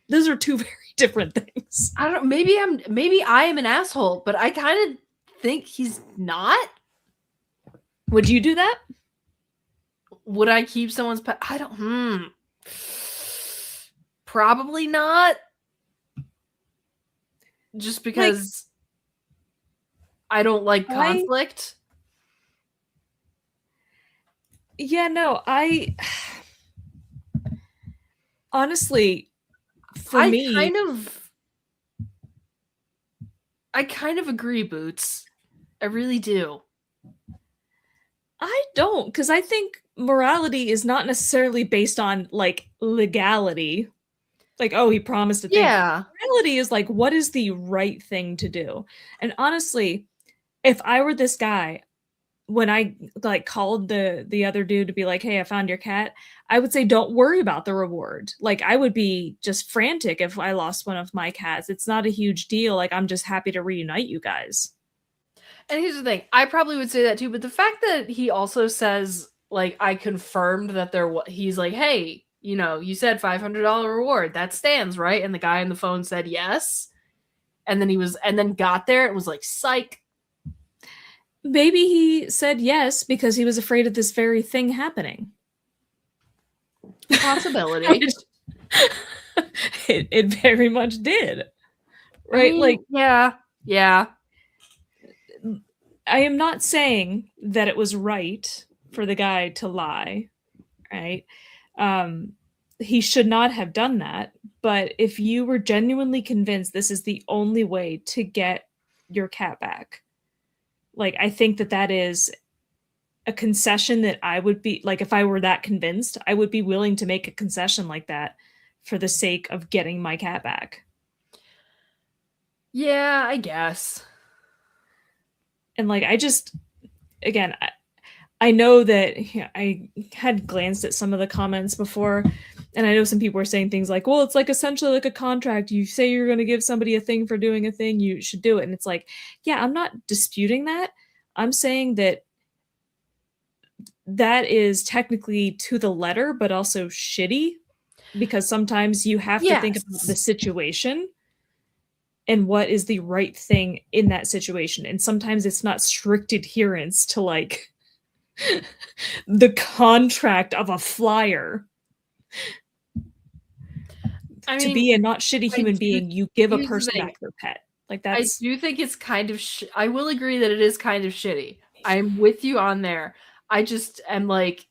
Those are two very different things. I don't know. Maybe I am an asshole, but I kind of think he's not. Would you do that? Would I keep someone's pet? I don't. Probably not. Just because I don't like conflict. Yeah, no, honestly, for me, I kind of agree, Boots. I really do. I don't, because I think morality is not necessarily based on, like, legality. Like, oh, he promised a thing. Yeah. Morality is like, what is the right thing to do? And honestly, if I were this guy, when I, like, called the other dude to be like, hey, I found your cat, I would say, don't worry about the reward. Like, I would be just frantic if I lost one of my cats. It's not a huge deal. Like, I'm just happy to reunite you guys. And here's the thing. I probably would say that too, but the fact that he also says, like, I confirmed that he's like, hey, you said $500 reward. That stands, right? And the guy on the phone said yes. And then got there and was like, psych. Maybe he said yes because he was afraid of this very thing happening. Possibility. It very much did. Right? I mean, yeah. I am not saying that it was right for the guy to lie, right? He should not have done that. But if you were genuinely convinced this is the only way to get your cat back, like, I think that is a concession that I would be, like, if I were that convinced, I would be willing to make a concession like that for the sake of getting my cat back. Yeah, I guess. And, like, again, I know that I had glanced at some of the comments before, and I know some people were saying things like, well, it's like essentially like a contract. You say you're going to give somebody a thing for doing a thing, you should do it. And it's like, yeah, I'm not disputing that. I'm saying that is technically to the letter, but also shitty, because sometimes you have to think about the Yes. situation and what is the right thing in that situation. And sometimes it's not strict adherence to like the contract of a flyer. I To mean, be a not shitty I human do being, you give a here's the person thing. back their pet. Like I that's do think it's kind of I will agree that it is kind of shitty. I'm with you on there. I just am like,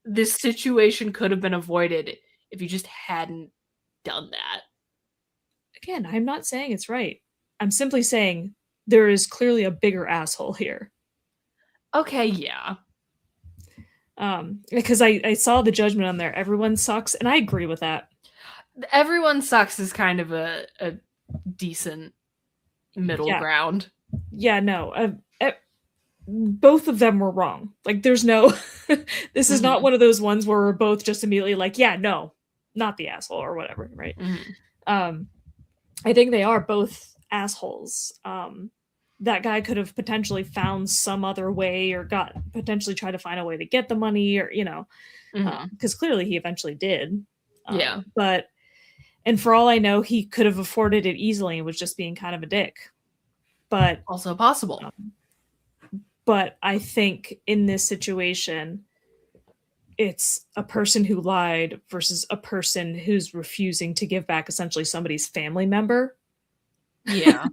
this situation could have been avoided if you just hadn't done that. again, I'm not saying it's right. I'm simply saying there is clearly a bigger asshole here. Okay, yeah. Because I saw the judgment on there. Everyone sucks, and I agree with that. Everyone sucks is kind of a decent middle Yeah, ground. yeah, no. Both of them were wrong. Like, there's no. This is not one of those ones where we're both just immediately like, yeah, no, not the asshole or whatever, right? I think they are both assholes. That guy could have potentially found some other way or potentially try to find a way to get the money, or because clearly he eventually did. Yeah. And for all I know, he could have afforded it easily and was just being kind of a dick. But also possible. But I think in this situation, it's a person who lied versus a person who's refusing to give back essentially somebody's family member. Yeah.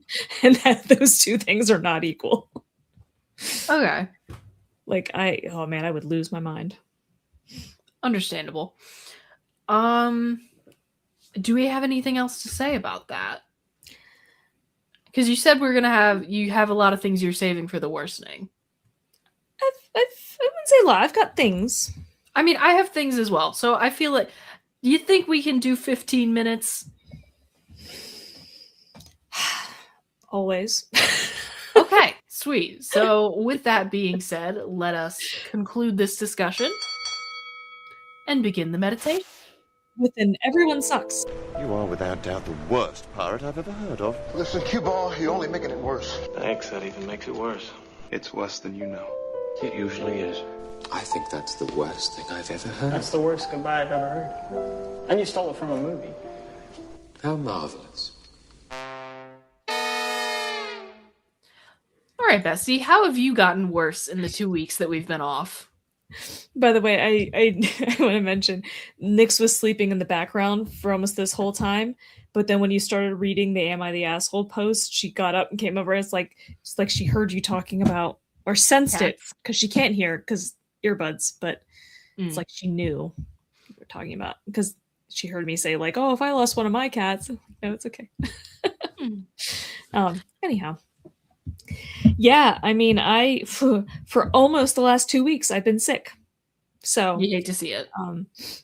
And that those two things are not equal. Okay. Like oh man, I would lose my mind. Understandable. Do we have anything else to say about that? Because you said you have a lot of things you're saving for the worsening. I wouldn't say a lot. I've got things. I mean, I have things as well. So I feel like, do you think we can do 15 minutes? Always. Okay, sweet. So with that being said, let us conclude this discussion and begin the meditation. Within everyone sucks. You are without doubt the worst pirate I've ever heard of. Listen, cue ball, you're only making it worse. Thanks, that even makes it worse. It's worse than you know. It usually is. I think that's the worst thing I've ever heard. That's the worst goodbye I've ever heard. And you stole it from a movie. How marvelous. All right, Bessie, how have you gotten worse in the 2 weeks that we've been off? By the way, I want to mention Nyx was sleeping in the background for almost this whole time, but then when you started reading the "Am I the Asshole" post, she got up and came over. It's like she heard you talking about or sensed it, because she can't hear because earbuds, but it's like she knew you were talking about, because she heard me say like, "Oh, if I lost one of my cats," no, it's okay. Anyhow. Yeah, I mean, for almost the last 2 weeks, I've been sick. So you hate to see it.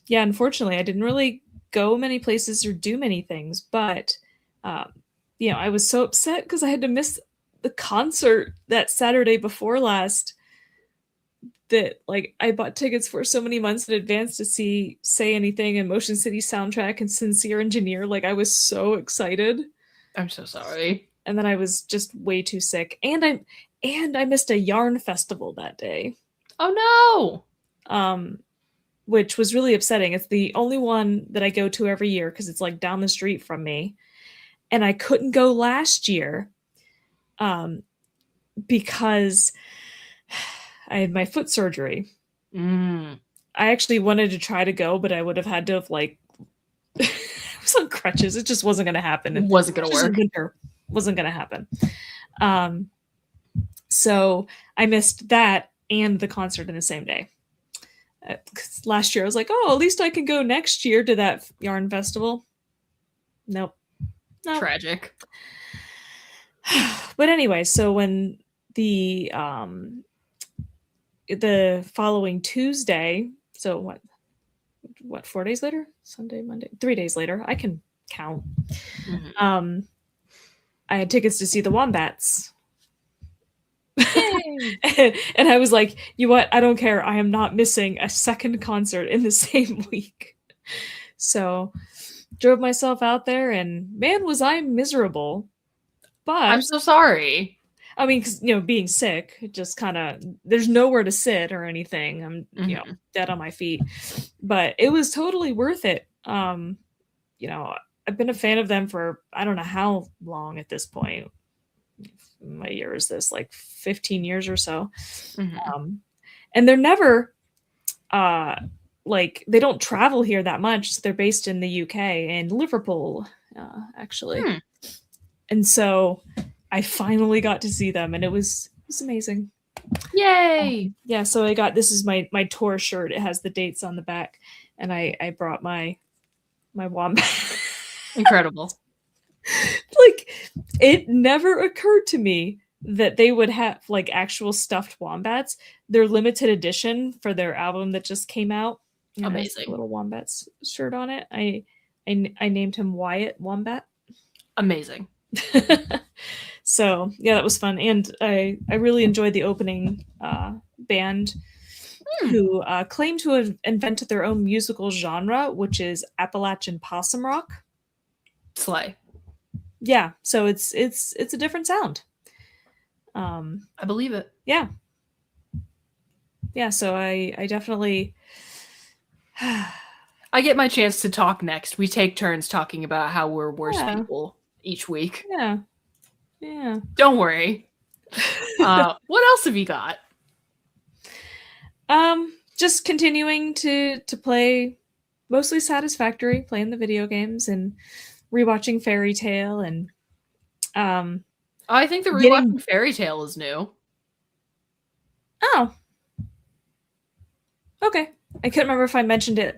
Yeah, unfortunately, I didn't really go many places or do many things, but I was so upset because I had to miss the concert that Saturday before last that like I bought tickets for so many months in advance to see Say Anything and Motion City Soundtrack and Sincere Engineer. Like, I was so excited. I'm so sorry. And then I was just way too sick. And I missed a yarn festival that day. Oh no. Which was really upsetting. It's the only one that I go to every year because it's like down the street from me. And I couldn't go last year because I had my foot surgery. I actually wanted to try to go, but I would have had to have I was on crutches. It just wasn't going to happen. It wasn't going to work. Winter wasn't going to happen. So I missed that and the concert in the same day. Last year I was like, oh, at least I can go next year to that yarn festival. Nope. Tragic. But anyway, so when the following Tuesday, so what 4 days later? Sunday, Monday, 3 days later, I can count. I had tickets to see the Wombats. And I was like, you know what? I don't care. I am not missing a second concert in the same week. So drove myself out there, and man, was I miserable. But I'm so sorry. I mean, because being sick, it just kind of there's nowhere to sit or anything. I'm dead on my feet, but it was totally worth it. I've been a fan of them for I don't know how long at this point. My year is this like 15 years or so, and they're never they don't travel here that much. So they're based in the UK and Liverpool, actually. And so I finally got to see them, and it was amazing. Yay! Yeah, so I got this is my tour shirt. It has the dates on the back, and I brought my wombat. Incredible. Like, it never occurred to me that they would have like actual stuffed wombats. Their limited edition for their album that just came out. Amazing. A little wombat's shirt on it. I named him Wyatt Wombat. Amazing. So yeah, that was fun, and I really enjoyed the opening band, who claim to have invented their own musical genre, which is Appalachian possum rock. Slay. Yeah, so it's a different sound. I believe it. Yeah. So I definitely I get my chance to talk next. We take turns talking about how we're worse people each week. Yeah. Don't worry. What else have you got? Just continuing to play mostly Satisfactory, playing the video games and rewatching Fairy Tale, and I think the rewatching Fairy Tale is new. Oh. Okay. I couldn't remember if I mentioned it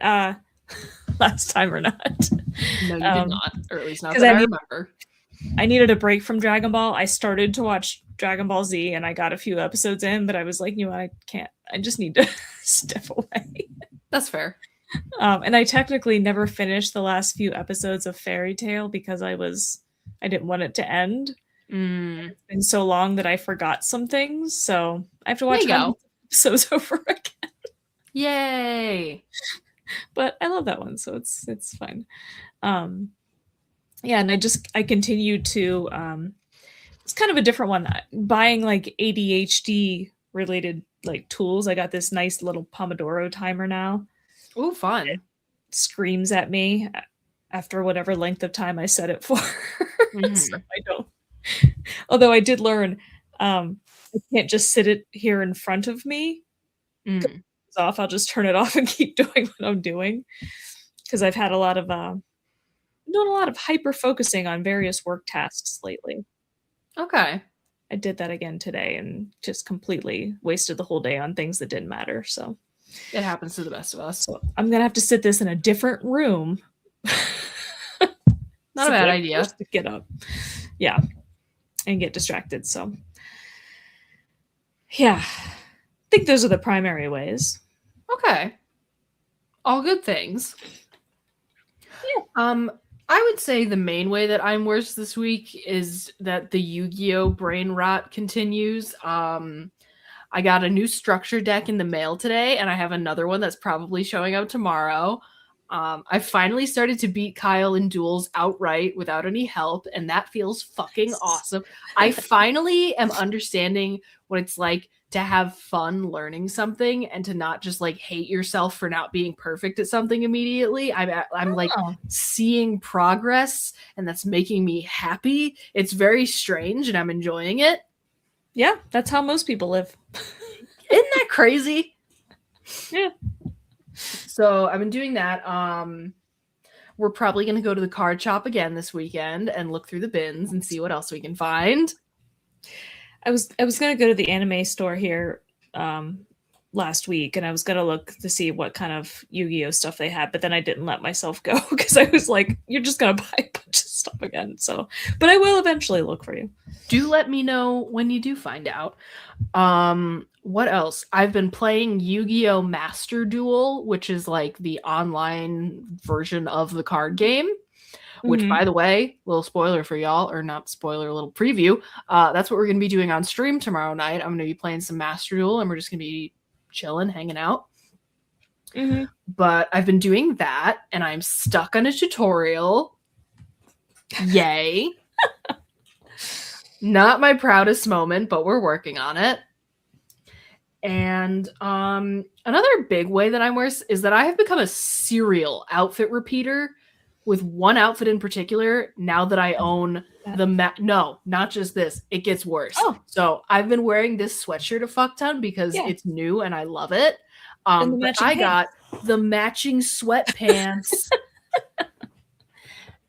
last time or not. No, you did not. Or at least not that I remember. I needed a break from Dragon Ball. I started to watch Dragon Ball Z and I got a few episodes in, but I was like, I can't. I just need to step away. That's fair. And I technically never finished the last few episodes of Fairy Tale because I didn't want it to end. It's been so long that I forgot some things, so I have to watch episodes over again. Yay! But I love that one, so it's fine. Yeah, and I continue to it's kind of a different one. Buying like ADHD related like tools. I got this nice little Pomodoro timer now. Oh, fun. It screams at me after whatever length of time I set it for. So I don't. Although I did learn I can't just sit it here in front of me. It's off. I'll just turn it off and keep doing what I'm doing. Because I've had a lot of doing a lot of hyper focusing on various work tasks lately. Okay. I did that again today and just completely wasted the whole day on things that didn't matter. So it happens to the best of us. So I'm gonna have to sit this in a different room. Not a bad idea. To get up. Yeah. And get distracted. So yeah. I think those are the primary ways. Okay. All good things. Yeah. I would say the main way that I'm worse this week is that the Yu-Gi-Oh! Brain rot continues. I got a new structure deck in the mail today, and I have another one that's probably showing up tomorrow. I finally started to beat Kyle in duels outright without any help, and that feels fucking awesome. I finally am understanding what it's like to have fun learning something and to not just like hate yourself for not being perfect at something immediately. I'm like seeing progress, and that's making me happy. It's very strange, and I'm enjoying it. Yeah, that's how most people live. Isn't that crazy? Yeah. So I've been doing that. We're probably going to go to the card shop again this weekend and look through the bins and see what else we can find. I was going to go to the anime store here last week, and I was going to look to see what kind of Yu-Gi-Oh stuff they had, but then I didn't let myself go because I was like, you're just going to buy a bunch of stuff again. So, but I will eventually look for you. Do let me know when you do find out. What else? I've been playing Yu-Gi-Oh! Master Duel, which is like the online version of the card game. Which, by the way, little spoiler for y'all, or not spoiler, a little preview. That's what we're going to be doing on stream tomorrow night. I'm going to be playing some Master Duel, and we're just going to be chilling, hanging out. But I've been doing that, and I'm stuck on a tutorial. Yay. Not my proudest moment, but we're working on it. And another big way that I'm worse is that I have become a serial outfit repeater with one outfit in particular. Now that I own no, not just this, it gets worse. Oh. So I've been wearing this sweatshirt a fuck ton because it's new and I love it. But I got the matching sweatpants.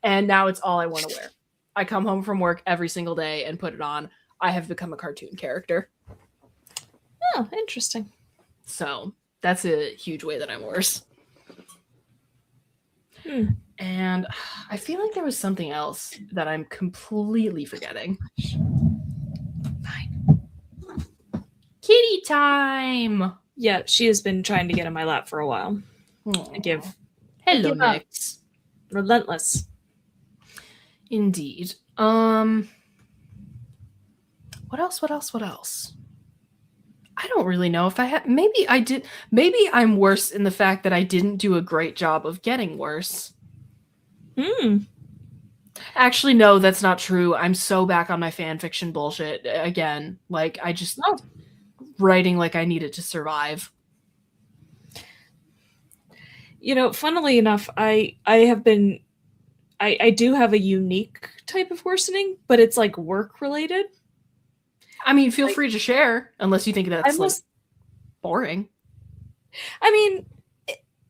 And now it's all I want to wear. I come home from work every single day and put it on. I have become a cartoon character. Oh, interesting. So that's a huge way that I'm worse. And I feel like there was something else that I'm completely forgetting. Fine. Kitty time! Yeah, she has been trying to get in my lap for a while. Aww. I give. Hello, give up. Nix. Relentless. Indeed. What else? I don't really know if I have. Maybe I did. Maybe I'm worse in the fact that I didn't do a great job of getting worse. Actually, no, that's not true. I'm so back on my fan fiction bullshit again. Like, I just writing like I needed to survive. You know, funnily enough, I do have a unique type of worsening, but it's like work related. I mean, feel free to share, unless you think that's like boring. I mean,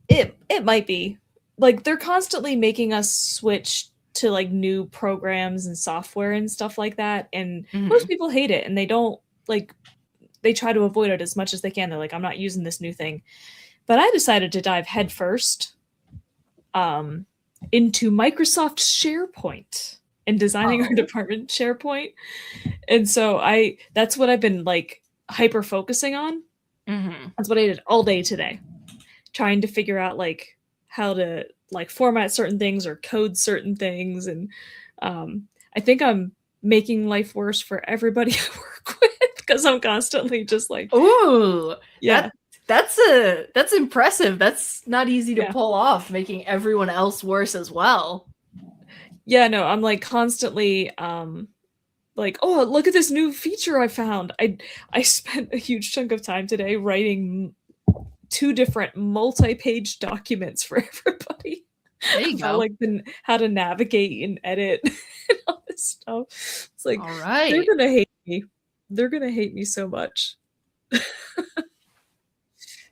it might be. Like, they're constantly making us switch to like new programs and software and stuff like that, and most people hate it, and they don't like. They try to avoid it as much as they can. They're like, I'm not using this new thing. But I decided to dive headfirst into Microsoft SharePoint and designing our department SharePoint. And so that's what I've been like hyper focusing on. That's what I did all day today, trying to figure out like how to like format certain things or code certain things. And I think I'm making life worse for everybody I work with because I'm constantly just like, ooh, yeah. That's impressive. That's not easy to pull off, making everyone else worse as well. Yeah, no, I'm like constantly like, oh, look at this new feature I found. I spent a huge chunk of time today writing 2 different multi-page documents for everybody. There you go. Like how to navigate and edit and all this stuff. It's like, all right, they're gonna hate me. They're gonna hate me so much.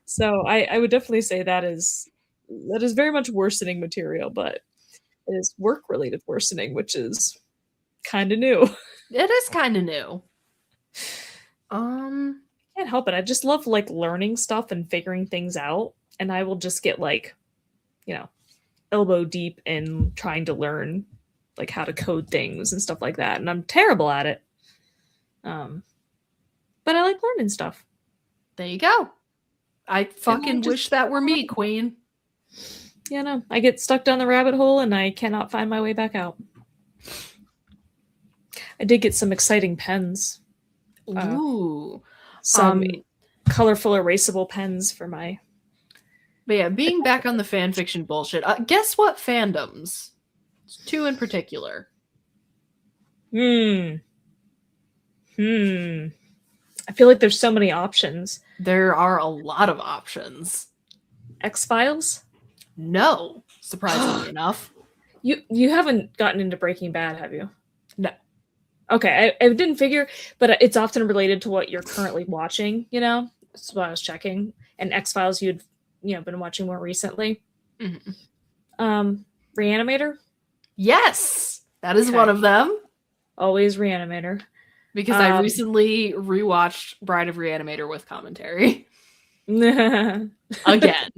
So I would definitely say that is very much worsening material, but it is work-related worsening, which is kind of new. It is kind of new. Can't help it. I just love like learning stuff and figuring things out, and I will just get like, you know, elbow deep in trying to learn like how to code things and stuff like that, and I'm terrible at it. But I like learning stuff. There you go. I fucking wish that were me, Queen. Yeah, no, I get stuck down the rabbit hole and I cannot find my way back out. I did get some exciting pens. Ooh. Some colorful erasable pens for my... But yeah, being back on the fan fiction bullshit, guess what fandoms? 2 in particular. I feel like there's so many options. There are a lot of options. X-Files? No, surprisingly enough. You haven't gotten into Breaking Bad, have you? No. Okay, I didn't figure, but it's often related to what you're currently watching, you know? That's what I was checking. And X-Files you'd, been watching more recently. Reanimator? Yes! That is one of them. Always Reanimator. Because I recently rewatched Bride of Reanimator with commentary. Again.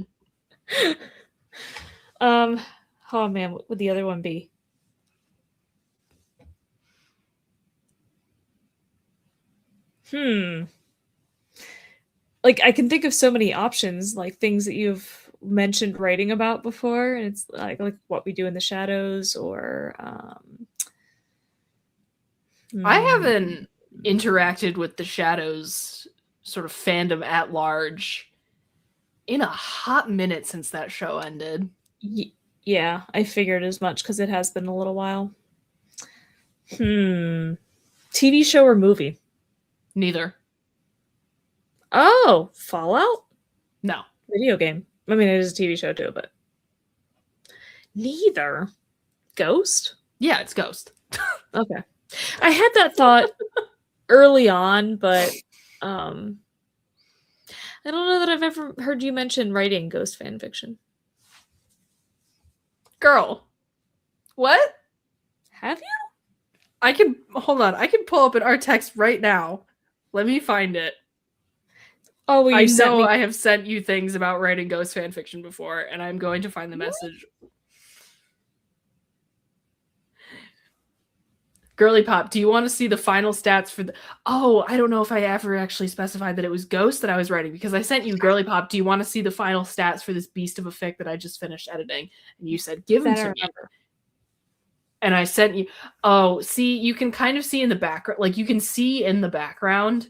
Oh man, what would the other one be? Like, I can think of so many options, like things that you've mentioned writing about before, and it's like What We Do in the Shadows, or I haven't interacted with the Shadows sort of fandom at large in a hot minute since that show ended. Yeah, I figured as much because it has been a little while. TV show or movie? Neither. Oh, Fallout? No. Video game. I mean, it is a TV show too, but neither. Ghost? Yeah, it's Ghost. Okay. I had that thought early on, but I don't know that I've ever heard you mention writing Ghost fan fiction. Girl. What? Have you? Hold on. I can pull up our text right now. Let me find it. Oh, well, I know I have sent you things about writing Ghost fan fiction before, and I'm going to find the message. Girly Pop, do you want to see the final stats for the... Oh, I don't know if I ever actually specified that it was Ghost that I was writing, because I sent you, Girly Pop, do you want to see the final stats for this beast of a fic that I just finished editing? And you said, give them to me. And I sent you... Oh, see, you can kind of see in the background... Like, you can see in the background,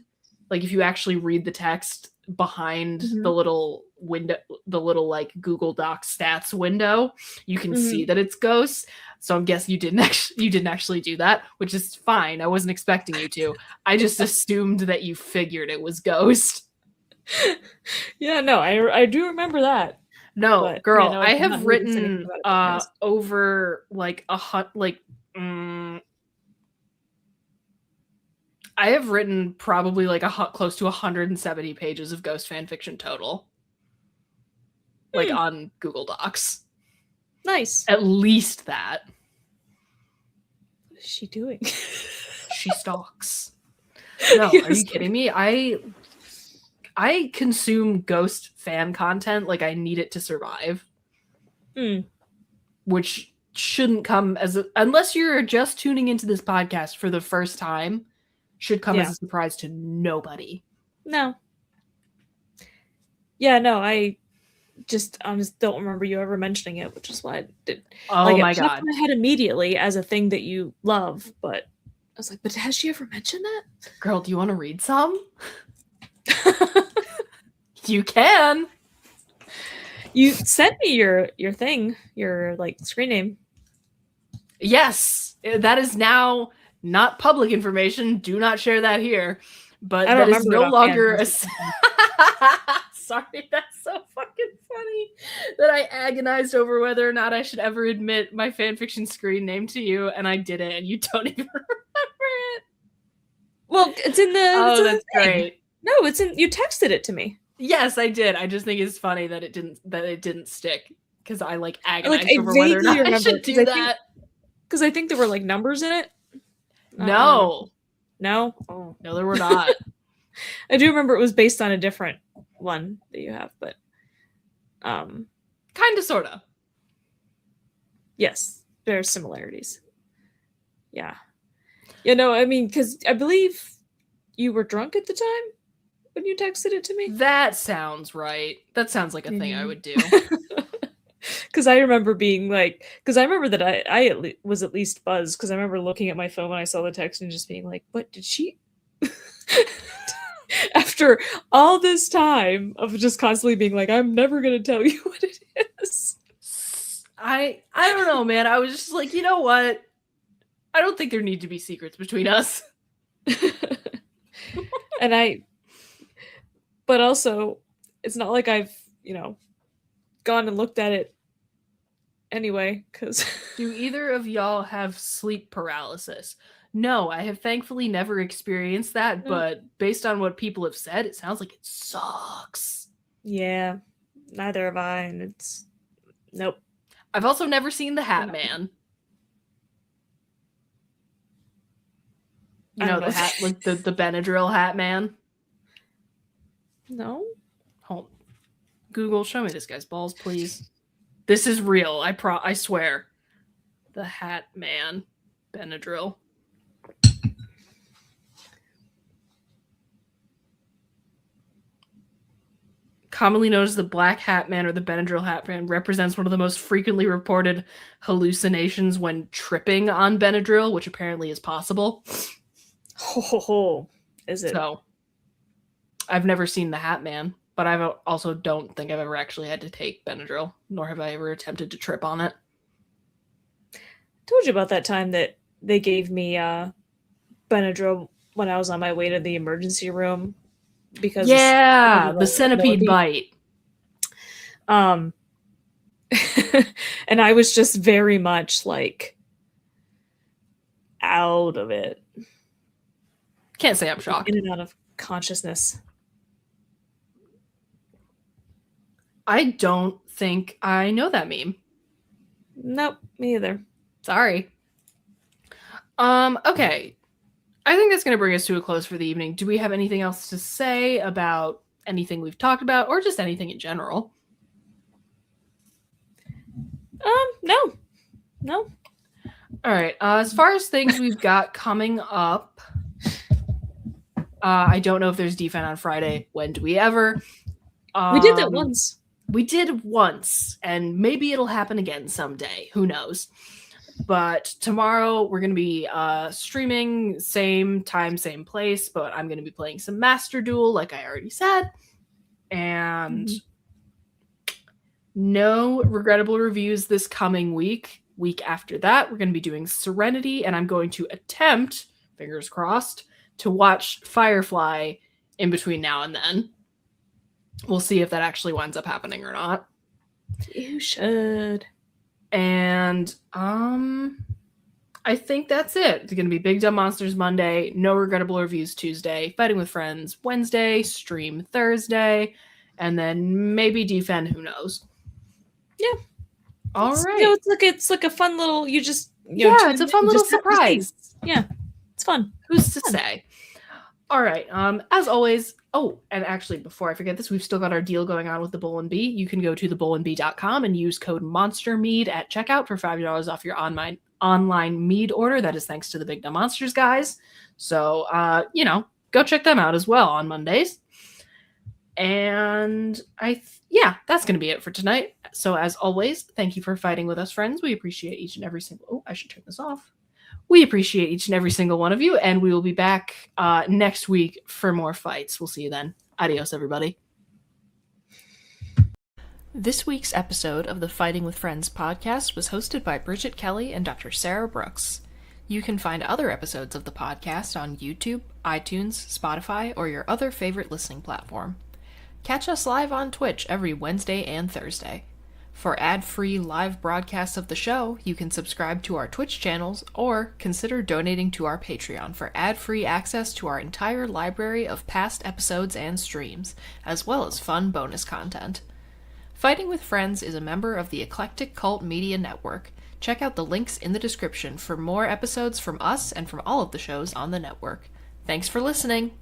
like, if you actually read the text behind the little window, the little, like, Google Docs stats window, you can see that it's Ghost. So I'm guessing you didn't actually do that, which is fine. I wasn't expecting you to. I just assumed that you figured it was Ghost. Yeah, no, I do remember that. No, But, girl, you know, I I'm have not written noticing about it, over like I have written probably like close to 170 pages of Ghost fan fiction total. Like on Google Docs. Nice. At least that. What is she doing? She stalks. No, are you kidding me? I consume Ghost fan content like I need it to survive. Which shouldn't come as unless you're just tuning into this podcast for the first time, should come as a surprise to nobody. No. Yeah, no, I just don't remember you ever mentioning it, which is why I did. Oh like, my it popped god. in my head immediately as a thing that you love, but I was like, but has she ever mentioned that? Girl, do you want to read some? You can. You sent me your thing, your like screen name. Yes, that is now not public information. Do not share that here. But I don't that is remember no it longer offhand. Sorry, that's so fucking funny that I agonized over whether or not I should ever admit my fanfiction screen name to you, and I didn't, and you don't even remember it. Well, it's in the. Oh, it's in the that's thing. great. No, it's in. You texted it to me. Yes, I did. I just think it's funny that it didn't stick because I like agonized I over whether or vaguely not I remember, should do that. Because I think there were like numbers in it. No, No. Oh. no, there were not. I do remember it was based on a different one that you have, but Kind of, sort of. yes, there are similarities. Yeah. You know, I mean, because I believe you were drunk at the time when you texted it to me. That sounds right. That sounds like a thing I would do. Because I remember being like, because I remember that I was at least buzzed because I remember looking at my phone when I saw the text and just being like, what did she? After all this time of just constantly being like, I'm never going to tell you what it is. I don't know, man. I was just like, you know what? I don't think there need to be secrets between us. But also, it's not like I've, gone and looked at it anyway, because... Do either of y'all have sleep paralysis? No, I have thankfully never experienced that, but based on what people have said, it sounds like it sucks. Yeah, neither have I, and it's... Nope. I've also never seen the Hat Man. You know the hat, like the Benadryl Hat Man? No? Hold. Google, show me this guy's balls, please. This is real. I swear. The Hat Man. Benadryl. Commonly known as the Black Hat Man or the Benadryl Hat Man, represents one of the most frequently reported hallucinations when tripping on Benadryl, which apparently is possible. Is it? So, I've never seen the Hat Man, but I also don't think I've ever actually had to take Benadryl, nor have I ever attempted to trip on it. I told you about that time that they gave me Benadryl when I was on my way to the emergency room because the centipede bite. And I was just very much like out of it. Can't say I'm shocked. In and out of consciousness. I don't think I know that meme. Nope, me either. Sorry. Okay. I think that's going to bring us to a close for the evening. Do we have anything else to say about anything we've talked about or just anything in general? No. All right. As far as things we've got coming up, I don't know if there's DFAN on Friday. When do we ever? We did that once. We did once, and maybe it'll happen again someday. Who knows? But tomorrow we're going to be streaming, same time, same place, but I'm going to be playing some Master Duel, like I already said. And no regrettable reviews this coming week. Week after that, we're going to be doing Serenity, and I'm going to attempt, fingers crossed, to watch Firefly in between now and then. We'll see if that actually winds up happening or not. You should. And I think that's it. It's going to be Big Dumb Monsters Monday, no regrettable reviews Tuesday, Fighting with Friends Wednesday, stream Thursday, and then maybe DFAN, who knows. Yeah. All right. You know, it's like a fun little, it's a fun little surprise. Yeah. It's fun. Who's to say? All right. As always, and actually, before I forget this, we've still got our deal going on with the Bull and Bee. You can go to thebullandbee.com and use code MONSTERMEAD at checkout for $5 off your online mead order. That is thanks to the Big Dumb Monsters guys. So, go check them out as well on Mondays. And that's going to be it for tonight. So, as always, thank you for fighting with us, friends. We appreciate each and every single... Oh, I should turn this off. We appreciate each and every single one of you, and we will be back next week for more fights. We'll see you then. Adios, everybody. This week's episode of the Fighting with Friends podcast was hosted by Bridget Kelly and Dr. Sarah Brooks. You can find other episodes of the podcast on YouTube, iTunes, Spotify, or your other favorite listening platform. Catch us live on Twitch every Wednesday and Thursday. For ad-free live broadcasts of the show, you can subscribe to our Twitch channels or consider donating to our Patreon for ad-free access to our entire library of past episodes and streams, as well as fun bonus content. Fighting with Friends is a member of the Eclectic Cult Media Network. Check out the links in the description for more episodes from us and from all of the shows on the network. Thanks for listening!